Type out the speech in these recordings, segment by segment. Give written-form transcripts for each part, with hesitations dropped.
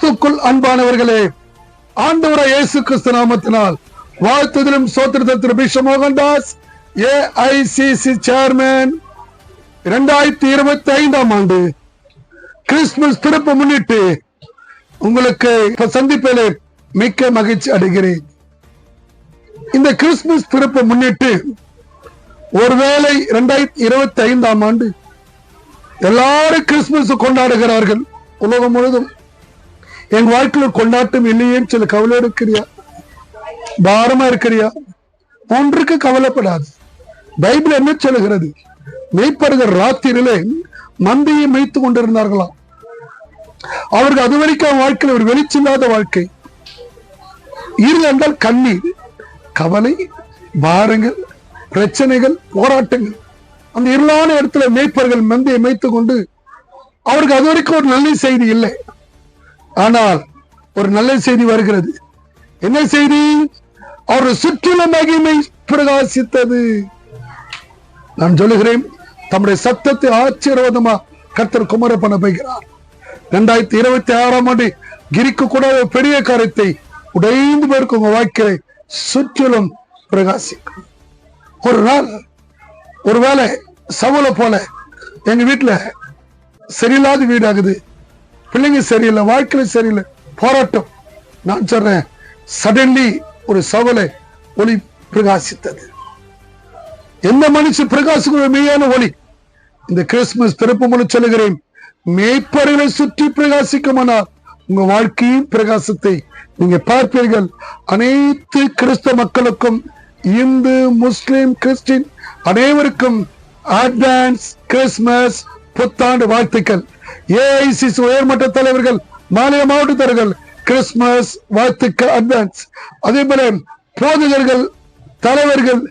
கிறிஸ்துக்குள் அன்பானவர்களே, ஆண்டவராய் இயேசு கிறிஸ்து நாமத்தினால் வாழ்த்துதலும் சோத்திரத்திலும் பிஷப் மோகன்தாஸ் AICC சேர்மன் 2025 ஆண்டு கிறிஸ்துமஸ் பிறப்பை முன்னிட்டு உங்களுக்கு சந்திப்பிலே மிக்க மகிழ்ச்சி அடைகிறேன். இந்த கிறிஸ்துமஸ் பிறப்பை முன்னிட்டு ஒருவேளை 2025 ஆண்டு எல்லாரும் கிறிஸ்துமஸ் கொண்டாடுகிறார்கள். உலகம் முழுதும் என் வாழ்க்கையில் கொண்டாட்டம் இல்லையே சில கவலை இருக்கிறியா, பாரமா இருக்கிறியா? ஒன்றுக்கு கவலைப்படாது. பைபிள் என்ன சொல்லுகிறது? மேய்ப்பர்கள் ராத்திரியிலே மந்தையை மேய்த்து கொண்டிருந்தார்களாம். அவருக்கு அது வரைக்கும் வாழ்க்கையில் ஒரு வெளிச்சில்லாத வாழ்க்கை. இருள் என்றால் கண்ணீர், கவலை, பாரங்கள், பிரச்சனைகள், போராட்டங்கள். அந்த இருளான இடத்துல மேய்ப்பர்கள் மந்தையை மேய்த்து கொண்டு அவருக்கு அது வரைக்கும் ஒரு நல்ல செய்தி இல்லை. ஆனால் ஒரு நல்ல செய்தி வருகிறது. என்ன செய்தி? அவருடைய சுற்றிலும் மகிமை பிரகாசித்தது. நான் சொல்லுகிறேன், தம்முடைய சத்தத்தை ஆச்சரியமா கர்த்தர் குமர பண்ண போகிறார். 2026 ஆண்டு கிரிக்கு கூட ஒரு பெரிய காரியத்தை உடைந்து பேருக்கு உங்க வாழ்க்கையை சுற்றிலும் பிரகாசிக்கும். ஒரு நாள் ஒருவேளை சவுல போல எங்க வீட்டுல சரியில்லாத வீடாகுது, பிள்ளைங்க சரியில்லை, வாழ்க்கையில சரியில்லை, போராட்டம். நான் சொல்றேன், சடன்லி ஒரு சவலை ஒளி பிரகாசித்தது. எந்த மனுஷன் பிரகாசிக்கிற மெய்யான ஒளி? இந்த கிறிஸ்துமஸ் பிறப்பு மூலம் சொல்லுகிறேன், மேய்ப்பர்களை சுற்றி பிரகாசிக்குமானால் உங்க வாழ்க்கையின் பிரகாசத்தை நீங்க பார்ப்பீர்கள். அனைத்து கிறிஸ்தவ மக்களுக்கும், இந்து, முஸ்லிம், கிறிஸ்டின் அனைவருக்கும் அட்வான்ஸ் கிறிஸ்துமஸ் புத்தாண்டு வாழ்த்துக்கள். AICC உயர்மட்ட தலைவர்கள், மாநில மாவட்ட தலைவர்கள் கிறிஸ்துமஸ் வாழ்த்துக்கள் அட்வான்ஸ். அதே போல போதகர்கள், தலைவர்கள்,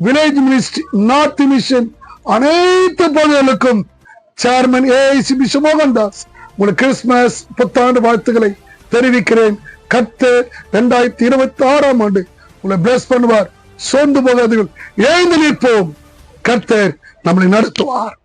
வில்லேஜ் மினிஸ்ட்ரி, நார்த் மிஷன் அனைத்து போதகர்களுக்கும் சேர்மன் AICC பிஷப் மோகன்தாஸ் உங்களுக்கு கிறிஸ்துமஸ் புத்தாண்டு வாழ்த்துக்களை தெரிவிக்கிறேன். கர்த்தர் 2026 ஆண்டு உங்களை பிளஸ் பண்ணுவார். சோர்ந்து போகாதீர்கள், எழுந்து நிற்போம். கர்த்தர் நம்மளை நடத்துவார்.